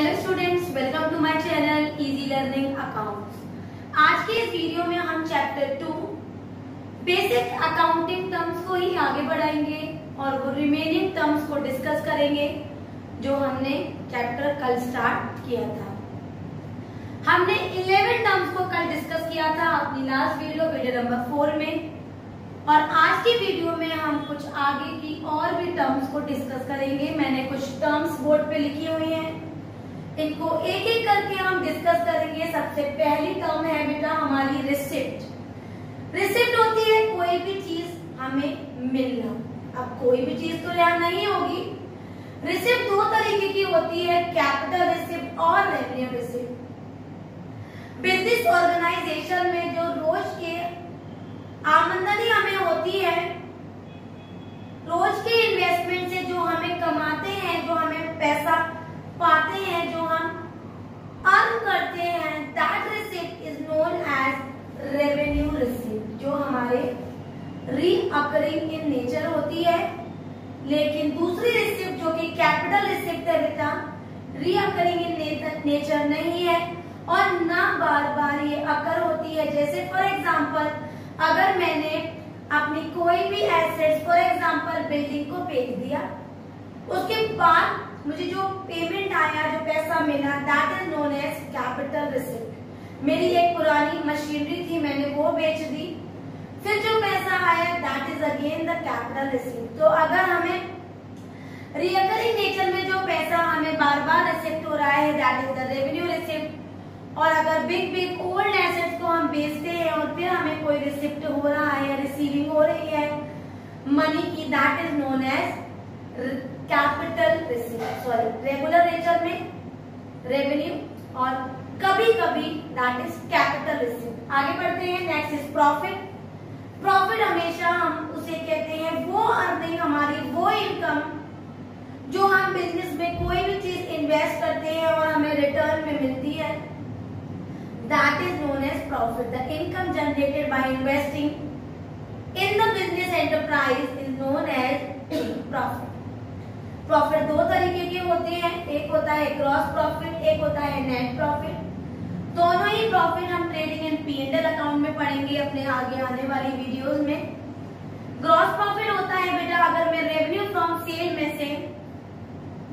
Hello students, welcome to my channel easy learning accounts. आज के इस वीडियो में हम चैप्टर 2 बेसिक अकाउंटिंग टर्म्स को ही आगे बढ़ाएंगे और वो रिमेनिंग टर्म्स को डिस्कस करेंगे जो हमने चैप्टर कल स्टार्ट किया था। हमने 11 टर्म्स को कल डिस्कस किया था अपनी लास्ट वीडियो नंबर 4 में, और आज की वीडियो में हम कुछ आगे की और भी टर्म्स को डिस्कस करेंगे। मैंने कुछ टर्म्स बोर्ड पे लिखी हुई हैं, इनको एक एक करके हम डिस्कस करेंगे। सबसे पहली टर्म है बेटा हमारी रिसिप्ट। रिसिप्ट होती है कोई भी चीज हमें मिलना। अब कोई भी चीज तो यहाँ नहीं होगी। रिसिप्ट दो तरीके की होती है, कैपिटल रिसिप्ट और रेवेन्यू रिसिप्ट। बिजनेस ऑर्गेनाइजेशन में जो रोज के आमदनी हमें होती है, रोज के इन्वेस्टमेंट से जो हमें कमाते हैं, जो हमें पैसा पाते हैं, जो हम अर्न करते हैं, that receipt is known as revenue receipt, जो हमारे रीअकरिंग इन नेचर होती है। लेकिन दूसरी रिसिप्ट जो कि कैपिटल रिसिप्ट है बेटा, रीअकरिंग इन नेचर नहीं है और ना बार बार ये अकर होती है। जैसे फॉर एग्जाम्पल, अगर मैंने अपनी कोई भी एसेट्स फॉर एग्जाम्पल बिल्डिंग को बेच दिया, उसके बाद मुझे जो पेमेंट आया, जो पैसा मिला, that is known as capital receipt. मेरी एक पुरानी मशीनरी थी, मैंने वो बेच दी, फिर जो पैसा आया that is again the capital receipt. तो अगर हमें रिकरिंग नेचर में जो पैसा हमें बार बार रिसिप्ट हो रहा है, that is the revenue receipt. और अगर बिग ओल्ड एसेट्स को हम बेचते हैं और फिर हमें कोई रिसिप्ट हो रहा है, रिसीविंग हो रही है मनी की, that is known as capital receipt. Sorry, regular nature में रेवेन्यू और कभी कभी दैट इज कैपिटल रिसिप्ट। आगे बढ़ते हैं, नेक्स्ट इज प्रॉफिट। प्रॉफिट हमेशा हम उसे कहते हैं वो अर्निंग, हमारी वो इनकम जो हम बिजनेस में कोई भी चीज इन्वेस्ट करते हैं और हमें रिटर्न में मिलती है, that is known as profit. The income generated by investing in the business enterprise is known as profit. Profit दो तरीके के होते हैं, एक होता है ग्रॉस प्रॉफिट, एक होता है नेट प्रॉफिट। दोनों ही प्रॉफिट हम ट्रेडिंग एंड P&L अकाउंट में पढ़ेंगे अपने आगे आने वाली वीडियोस में। ग्रॉस प्रॉफिट होता है बेटा, अगर मैं रेवेन्यू फ्रॉम सेल में से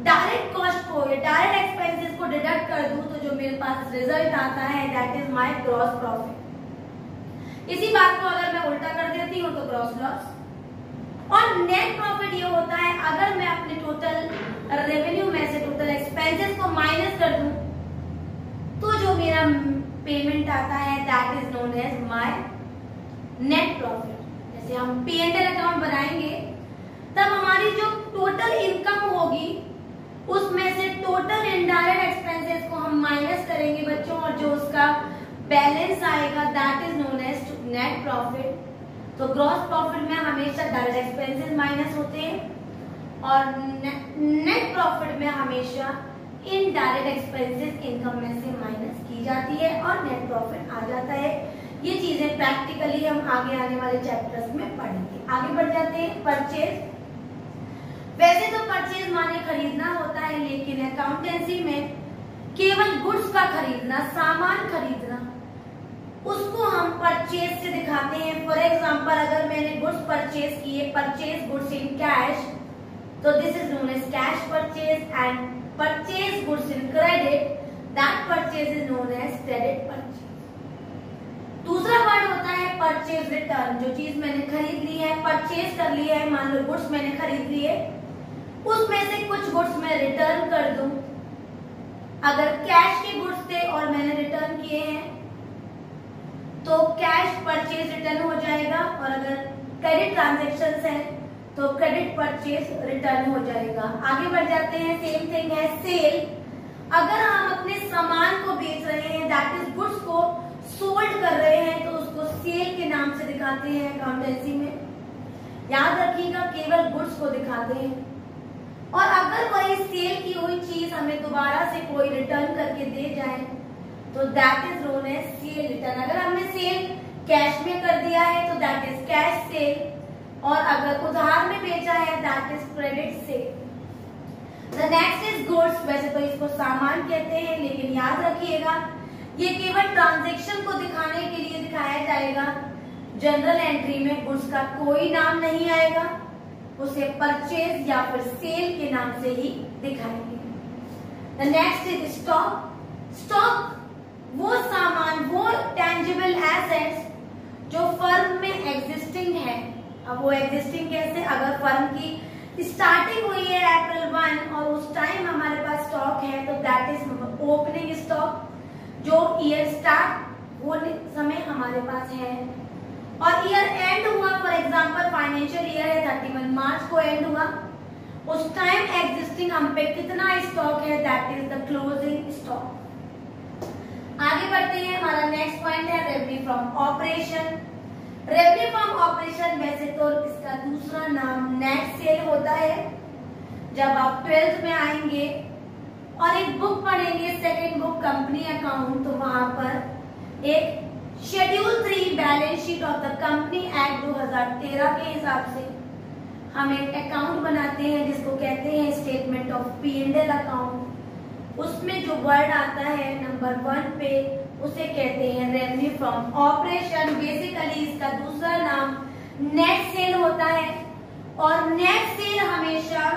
डायरेक्ट कॉस्ट को या डायरेक्ट एक्सपेंसेस को डिडक्ट कर दूं तो जो मेरे पास रिजल्ट आता है that is my gross profit. इसी बात को अगर मैं उल्टा कर देती हूँ तो ग्रॉस लॉस। और नेट प्रॉफिट ये होता है अगर मैं अपने टोटल रेवेन्यू में से टोटल एक्सपेंसेस को माइनस कर दूं तो जो मेरा पेमेंट आता है that is known as my net profit. जैसे हम P&L अकाउंट बनाएंगे तब हमारी जो टोटल इनकम होगी उसमें से टोटल इनडायरेक्ट एक्सपेंसेस को हम माइनस करेंगे बच्चों, और जो उसका बैलेंस आएगा that is known as net profit. तो ग्रॉस प्रॉफिट में हमेशा डायरेक्ट एक्सपेंसेस माइनस होते हैं और नेट प्रॉफिट में हमेशा इनडायरेक्ट एक्सपेंसेस इनकम में से माइनस की जाती है और नेट प्रॉफिट आ जाता है। ये चीजें प्रैक्टिकली हम आगे आने वाले चैप्टर्स में पढ़ेंगे। आगे बढ़ जाते हैं, परचेज। वैसे तो परचेज माने खरीदना होता है, लेकिन अकाउंटेंसी में केवल गुड्स का खरीदना, सामान खरीदना, उसको हम परचेज से दिखाते हैं। फॉर एग्जाम्पल, अगर मैंने गुड्स परचेज किए, परचेज गुड्स इन कैश, तो this is known as cash purchase. And purchase goods in credit, that purchase is known as credit purchase. दूसरा वर्ड होता है परचेज रिटर्न। जो चीज मैंने खरीद ली है, परचेज कर ली है, मान लो गुड्स मैंने खरीद लिए, उसमें से कुछ गुड्स मैं रिटर्न कर दूं। अगर कैश के गुड्स थे और मैंने रिटर्न किए हैं तो कैश परचेज रिटर्न हो जाएगा, और अगर क्रेडिट ट्रांजैक्शंस है तो क्रेडिट परचेज रिटर्न हो जाएगा। आगे बढ़ जाते हैं, सेम थिंग है सेल। अगर हम अपने सामान को बेच रहे हैं, दैट इज गुड्स को सोल्ड कर रहे हैं, तो उसको सेल के नाम से दिखाते हैं अकाउंटेंसी में। याद रखिएगा, केवल गुड्स को दिखाते हैं। और अगर वही सेल की हुई चीज हमें दोबारा से कोई रिटर्न करके दे जाए तो that is known as sale return. अगर हमने सेल कैश में कर दिया है तो दैट इज कैश सेल, और अगर उधार में बेचा है that is credit sale. The next is goods. वैसे तो इसको सामान कहते याद रखिएगा, ये केवल ट्रांजैक्शन को दिखाने के लिए दिखाया जाएगा। जनरल एंट्री में गुड्स का कोई नाम नहीं आएगा, उसे परचेज या फिर सेल के नाम से ही दिखाएंगे। The next is stock. Stock वो सामान, वो टेंजिबल एसेट्स जो फर्म में एग्जिस्टिंग है। अब वो एग्जिस्टिंग कैसे, अगर फर्म की स्टार्टिंग हुई है अप्रैल 1 और उस टाइम हमारे पास स्टॉक है तो दैट इज ओपनिंग स्टॉक। जो ईयर स्टार्ट होने समय हमारे पास है और ईयर एंड हुआ, फॉर एग्जांपल फाइनेंशियल ईयर है 31 मार्च को एंड हुआ, उस टाइम एग्जिस्टिंग हम पे कितना स्टॉक है, that is the closing stock. आगे बढ़ते हैं, हमारा नेक्स्ट पॉइंट है revenue from operation. Revenue from operation वैसे तो इसका दूसरा नाम नेट सेल होता है। जब आप 12th में आएंगे और एक बुक पढ़ेंगे, सेकेंड बुक कंपनी अकाउंट, तो वहां पर एक schedule 3 balance sheet of the company act 2013 के हिसाब से हम एक अकाउंट बनाते हैं जिसको कहते हैं स्टेटमेंट ऑफ P&L अकाउंट। उसमें जो वर्ड आता है नंबर 1 पे उसे कहते हैं रेवेन्यू फ्रॉम ऑपरेशन। बेसिकली इसका दूसरा नाम नेट सेल होता है और नेट सेल हमेशा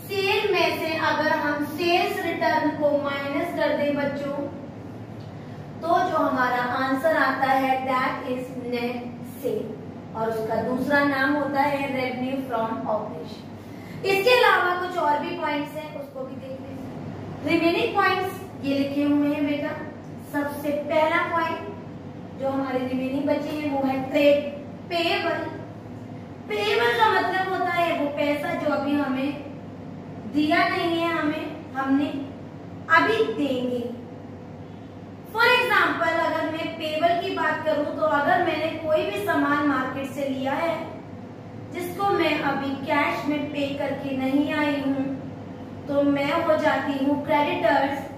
सेल में से अगर हम सेल्स रिटर्न को माइनस कर दें बच्चों, तो जो हमारा आंसर आता है दैट इज नेट सेल और उसका दूसरा नाम होता है रेवेन्यू फ्रॉम ऑपरेशन। इसके अलावा कुछ और भी पॉइंट्स हैं, उसको भी देख लें। रिमेनिंग पॉइंट्स ये लिखे हुए हैं बेटा। सबसे पहला पॉइंट जो हमारे रिमेनिंग बचे हैं वो है ट्रेड पेएबल। पेएबल का मतलब होता है वो पैसा जो अभी हमें दिया नहीं है, हमने अभी देंगे। फॉर एग्जाम्पल अगर मैं पेएबल की बात करूं तो अगर मैंने कोई भी सामान मार्केट से लिया है जिसको मैं अभी कैश में पे करके नहीं आई हूं तो मैं हो जाती हूँ क्रेडिटर्स।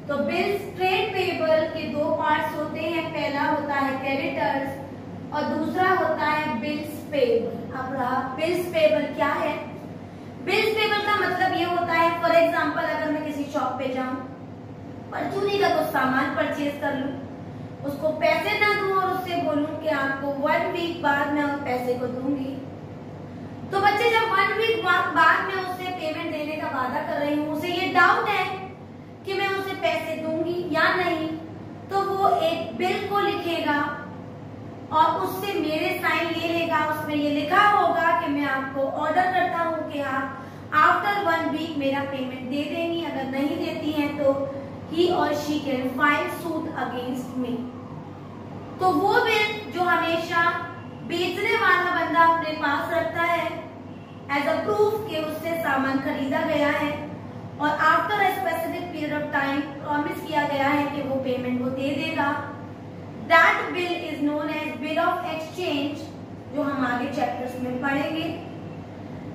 तो बिल्स ट्रेड पेएबल के दो पार्ट्स होते हैं, पहला होता है क्रेडिटर्स और दूसरा होता है बिल्स पेएबल। अब रहा बिल्स पेएबल क्या है। बिल्स पेएबल का मतलब ये होता है, फॉर एग्जांपल अगर मैं किसी शॉप पे जाऊं, परचूनी का कुछ सामान परचेज कर लूं, उसको पैसे ना दूं और उससे बोलूं कि आपको 1 वीक बाद मैं उस पैसे को दूंगी, तो बच्चे जब 1 वीक बाद में उससे पेमेंट देने का वादा कर रही हूँ, उसे ये डाउट है कि मैं उसे पैसे दूंगी या नहीं, तो वो एक बिल को लिखेगा और उससे मेरे साइन ले लेगा। उसमें ये लिखा होगा कि मैं आपको ऑर्डर करता हूँ कि आप आफ्टर 1 वीक मेरा पेमेंट दे देंगी, अगर नहीं देती हैं तो ही और she can file suit against me. तो वो बिल जो हमेशा बेचने वाला बंदा अपने पास रखता है एज अ प्रूफ कि उससे सामान खरीदा गया है और after a specific period of time promise किया गया है कि वो पेमेंट वो दे देगा, that bill is known as bill of exchange, जो हम आगे चैप्टर्स में पढ़ेंगे।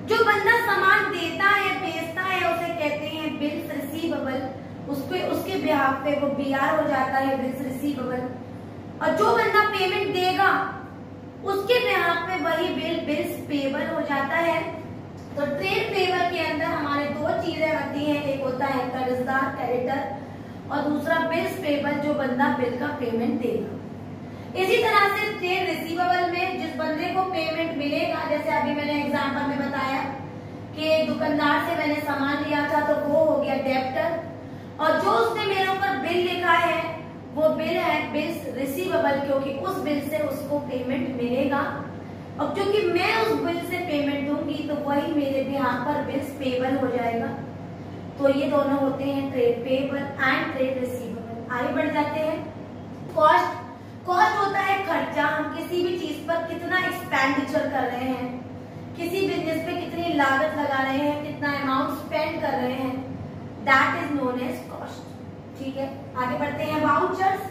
जो बंदा सामान देता है, बेचता है, उसे कहते हैं बिल्स रिसीवेबल। उसके बिहाफ पे वो बीआर हो जाता है, बिल्स रिसीवेबल। और जो बंदा पेमेंट देगा उसके बिहाफ पे वही बिल्स पेएबल हो जाता है। तो ट्रेड पेएबल के अंदर हमारे दो चीजें आती हैं, एक होता है कर्जदार क्रेडिटर और दूसरा बिल्स पेएबल जो बंदा बिल का पेमेंट देगा। इसी तरह से ट्रेड रिसीवेबल में जिस बंदे को पेमेंट मिलेगा, जैसे अभी मैंने एग्जांपल में बताया कि दुकानदार से मैंने सामान लिया था तो वो हो गया डेब्टर और जो उसने मेरे ऊपर बिल लिखा है वो बिल है बिल्स रिसीवेबल, क्योंकि उस बिल से उसको पेमेंट मिलेगा और क्योंकि मैं उस बिल से पेमेंट दूंगी तो वही मेरे बिहाफ पर बिल्स पेएबल हो जाएगा। तो ये दोनों होते हैं trade payable and trade receivable. आगे बढ़ जाते हैं। कॉस्ट। कॉस्ट होता है खर्चा, हम किसी भी चीज पर कितना एक्सपेंडिचर कर रहे हैं, किसी बिजनेस पे कितनी लागत लगा रहे हैं, कितना अमाउंट स्पेंड कर रहे हैं, that is known as cost. ठीक है, आगे बढ़ते हैं। वाउचर्स।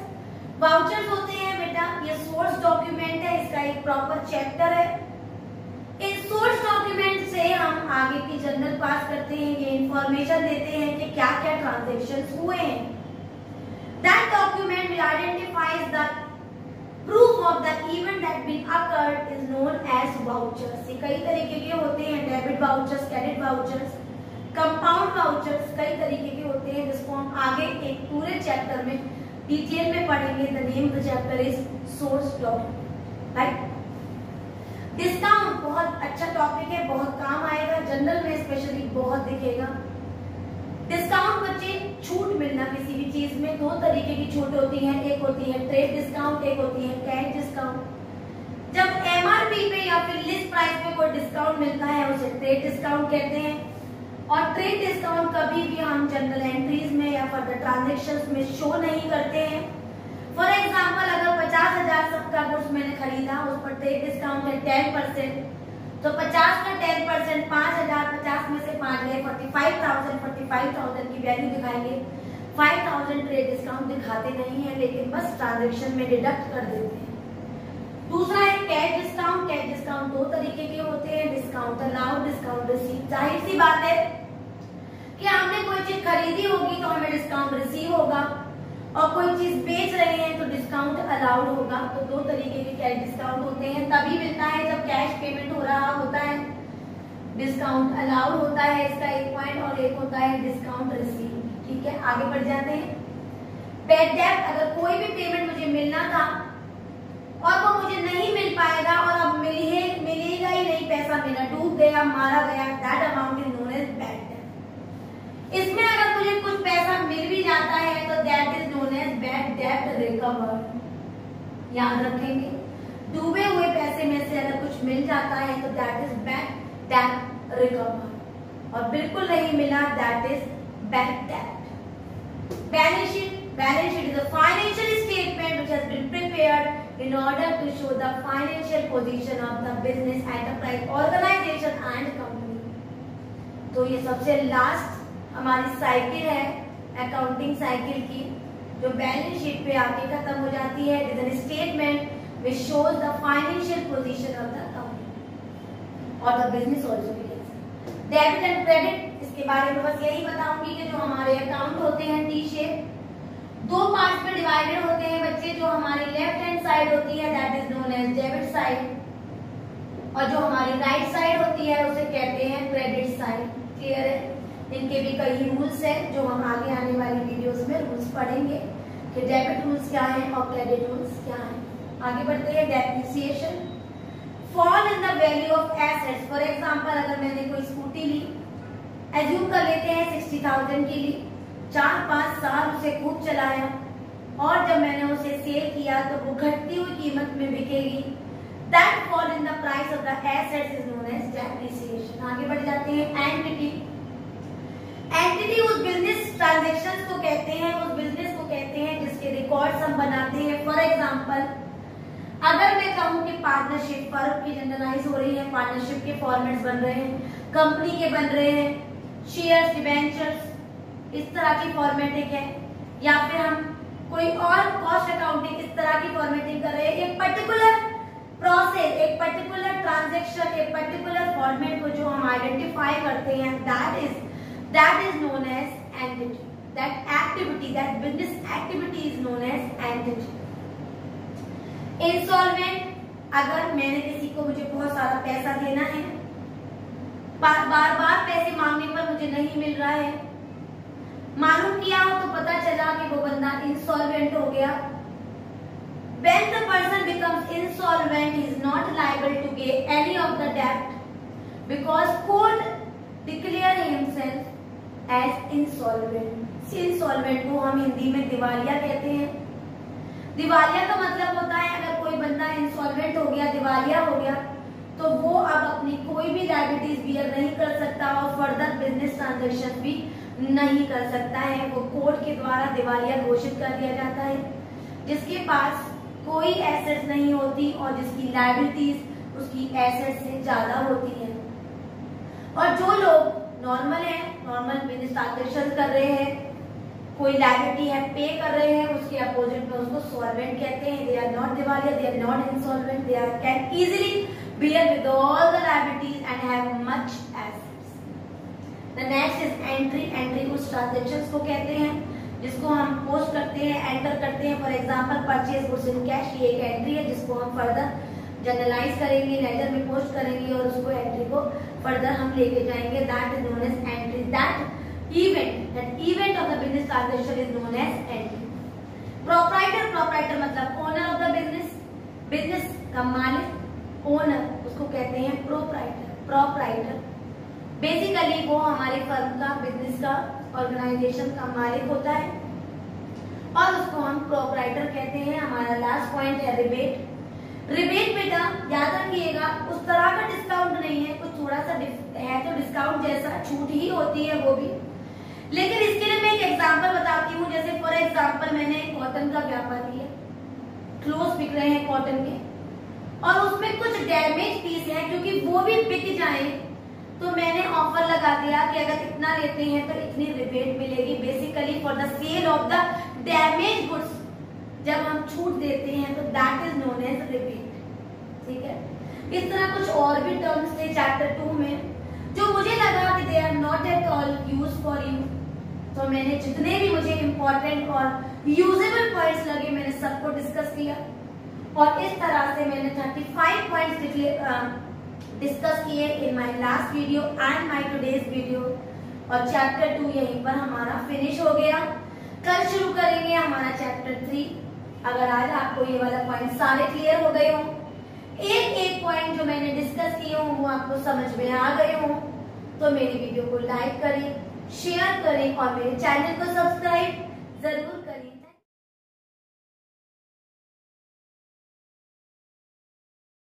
वाउचर्स होते हैं बेटा, ये सोर्स डॉक्यूमेंट है, इसका एक प्रॉपर चैप्टर है। इन सोर्स डॉक्यूमेंट से हम आगे की जनरल पास करते हैं, ये इंफॉर्मेशन देते हैं कि क्या क्या ट्रांजेक्शंस हुए हैं। That document will identifies the proof of the event that been occurred is known as vouchers। ये कई तरीके के होते हैं, debit vouchers, credit vouchers, compound vouchers, कई तरीके के होते हैं जिसको हम आगे एक पूरे चैप्टर में डिटेल में पढ़ेंगे। The name of the chapter is source document, right. Discount बहुत अच्छा टॉपिक है, बहुत काम आएगा, जनरल में स्पेशली बहुत दिखेगा। डिस्काउंट बच्चे छूट मिलना किसी भी चीज में, दो तरीके की छूट होती है, एक होती है ट्रेड डिस्काउंट, एक होती है कैश डिस्काउंट। जब एमआरपी पे या फिर लिस्ट प्राइस पे कोई डिस्काउंट मिलता है उसे ट्रेड डिस्काउंट कहते हैं। और ट्रेड डिस्काउंट कभी भी हम जनरल एंट्रीज में या फर्दर ट्रांजेक्शंस में शो नहीं करते हैं। फॉर एग्जांपल अगर 50,000 का गुड्स मैंने खरीदा, उस पर ट्रेड डिस्काउंट है 10%, तो 50 का 10% 5,000, 50 में से 5 गए 45,000 की वैल्यू दिखाएंगे। 5,000 ट्रेड डिस्काउंट दिखाते नहीं है, लेकिन बस ट्रांजेक्शन में डिडक्ट कर देते हैं। दूसरा है कैश डिस्काउंट। कैश डिस्काउंट दो तरीके के होते हैं, डिस्काउंट अलाउड, डिस्काउंट रिसीव। जाहिर सी बात है कि हमने कोई चीज खरीदी होगी तो हमें डिस्काउंट रिसीव होगा, और कोई चीज बेच रहे हैं तो डिस्काउंट अलाउड होगा। तो दो तरीके के कैश डिस्काउंट होते हैं, तभी मिलता है जब कैश पेमेंट हो रहा होता है। डिस्काउंट अलाउड होता है इसका एक पॉइंट, और एक होता है डिस्काउंट रिसीव। ठीक है, आगे बढ़ जाते हैं। बैड डेब्ट, अगर कोई भी पेमेंट मुझे मिलना था और वो मुझे नहीं मिल पाएगा और अब मिलेगा ही नहीं, पैसा मेरा डूब गया, मारा गया, that amount is known as bad डेब्ट। इसमें अगर मुझे कुछ पैसा मिल भी जाता है तो that is known as bad डेब्ट रिकवर। याद रखेंगे, डूबे हुए पैसे में से अगर कुछ मिल जाता है तो दैट इज बैड डेब्ट रिकवर, और बिल्कुल नहीं मिला दैट इज बैड डेब्ट। Balance sheet is a financial statement which has been prepared in order to show the financial position of the business, enterprise, organization and company। तो ये सबसे last हमारी साइकिल है अकाउंटिंग साइकिल की, जो balance sheet पे आके खत्म हो जाती है। It is an statement which shows the financial position of the company और the business also। Debit and credit, इसके बारे में बस यही बताऊंगी कि जो हमारे अकाउंट होते हैं टी शेप, दो पार्ट में डिवाइडेड होते हैं बच्चे। जो हमारी लेफ्ट हैंड साइड होती है that is known as debit side, और जो हमारी राइट साइड होती है उसे कहते हैं क्रेडिट साइड। क्लियर है? इनके भी कई रूल्स है जो हम आगे आने वाली वीडियोस में रूल्स पढ़ेंगे कि डेबिट रूल्स क्या है और क्रेडिट रूल्स क्या है। आगे बढ़ते हैं। Depreciation, fall in the value of assets. For example अगर मैंने कोई स्कूटी ली, एज्यूम कर लेते हैं 60,000 की ली, 4-5 साल उसे खूब चलाया, और जब मैंने उसे सेल किया तो वो घटती हुई कीमत में बिकेगी। That fall in the price of the assets is known as depreciation. आगे बढ़ जाते हैं। एंटिटी, एंटिटी उस बिजनेस ट्रांजैक्शंस को कहते हैं, उस बिजनेस को कहते हैं जिसके रिकॉर्ड्स हम बनाते हैं। फॉर एग्जांपल अगर मैं कहूं कि पार्टनरशिप फर्म की जनरलाइज हो रही है, पार्टनरशिप के फॉर्मेट्स बन रहे हैं, कंपनी के बन रहे हैं, शेयर्स, डिबेंचर्स, इस तरह की फॉर्मेटिंग है, या फिर हम कोई और कॉस्ट अकाउंटिंग इस तरह की फॉर्मेटिंग कर रहे हैं। एक पर्टिकुलर प्रोसेस, एक पर्टिकुलर ट्रांजैक्शन, एक पर्टिकुलर फॉर्मेट को जो हम आइडेंटिफाई करते हैं that is known as entity. That activity, that business activity is known as entity. Insolvent, अगर मैंने किसी को मुझे बहुत सारा पैसा देना है, बार बार पैसे मांगने पर मुझे नहीं मिल रहा है, मालूम किया हो तो पता चला कि वो बंदा इंसॉल्वेंट हो गया। When the person becomes insolvent, he is not liable to pay any of the debt because court declare himself as insolvent। Insolvent को हम हिंदी में दिवालिया कहते हैं। दिवालिया का मतलब होता है अगर कोई बंदा इंसॉल्वेंट हो गया, दिवालिया हो गया, तो वो अब अपनी कोई भी लायबिलिटीज बियर नहीं कर सकता और फर्दर बिजनेस ट्रांजैक्शन भी नहीं कर सकता है। वो कोर्ट के द्वारा दिवालिया घोषित कर दिया जाता है। जिसके पास कोई एसेट्स नहीं होती और जिसकी लायबिलिटीज उसकी एसेट्स से ज्यादा होती है। और जो लोग नॉर्मल है, नॉर्मल बिजनेस ट्रांजैक्शन कर रहे हैं, कोई लायबिलिटी है पे कर रहे हैं, उसके अपोजिट में उसको सॉल्वेंट कहते हैं। दे आर नॉट दिवालिया, they are not insolvent, they are can easily bear with all the liabilities and have much assets। The next is entry। Entry उस ट्रांजेक्शंस को कहते हैं जिसको हम पोस्ट करते हैं, एंटर करते हैं। For example purchase goods in cash, ये एक एंट्री है जिसको हम फर्दर जनरलाइज करेंगे, लेजर में पोस्ट करेंगे और उसको एंट्री को फर्दर हम लेके जाएंगे। That is known as entry. That event of the business transaction is known as entry. Proprietor, proprietor मतलब owner of the business, business का मालिक, ओनर उसको कहते हैं प्रोप्राइटर। प्रोप्राइटर बेसिकली वो हमारे फर्म का, बिजनेस का, ऑर्गेनाइजेशन का मालिक होता है और उसको हम प्रोप्राइटर कहते हैं। हमारा लास्ट पॉइंट है रिबेट। रिबेट बेटा याद रखिएगा उस तरह का डिस्काउंट नहीं है, कुछ थोड़ा सा है तो डिस्काउंट जैसा छूट ही होती है वो भी, लेकिन इसके लिए मैं एक एग्जांपल बताती हूँ। जैसे फॉर एग्जांपल मैंने कॉटन का व्यापार किया, क्लोथ बिक रहे हैं कॉटन के और उसमें कुछ डैमेज पीस है, क्योंकि वो भी बिक जाए तो मैंने ऑफर लगा दिया कि अगर इतना लेते हैं तो इतनी रिबेट मिलेगी, basically for the sale of the damage goods. जब हम छूट देते हैं तो that is known as rebate, ठीक है। इस तरह कुछ और भी टर्म्स थे चैप्टर 2 में जो मुझे लगा कि they are not at all use for you, तो मैंने जितने भी मुझे इंपॉर्टेंट और यूजेबल पॉइंट्स लगे मैंने सबको डिस्कस किया और इस तरह से मैंने 35 पॉइंट्स डिस्कस किए in my last video and my today's video. और चैप्टर 2 यहीं पर हमारा फिनिश हो गया। कल शुरू करेंगे हमारा चैप्टर 3। अगर आज आपको ये वाला पॉइंट सारे क्लियर हो गए हो, एक एक पॉइंट जो मैंने डिस्कस किए हो वो आपको समझ में आ गए हो, तो मेरी वीडियो को लाइक करें, शेयर करें और मेरे चैनल को सब्सक्राइब जरूर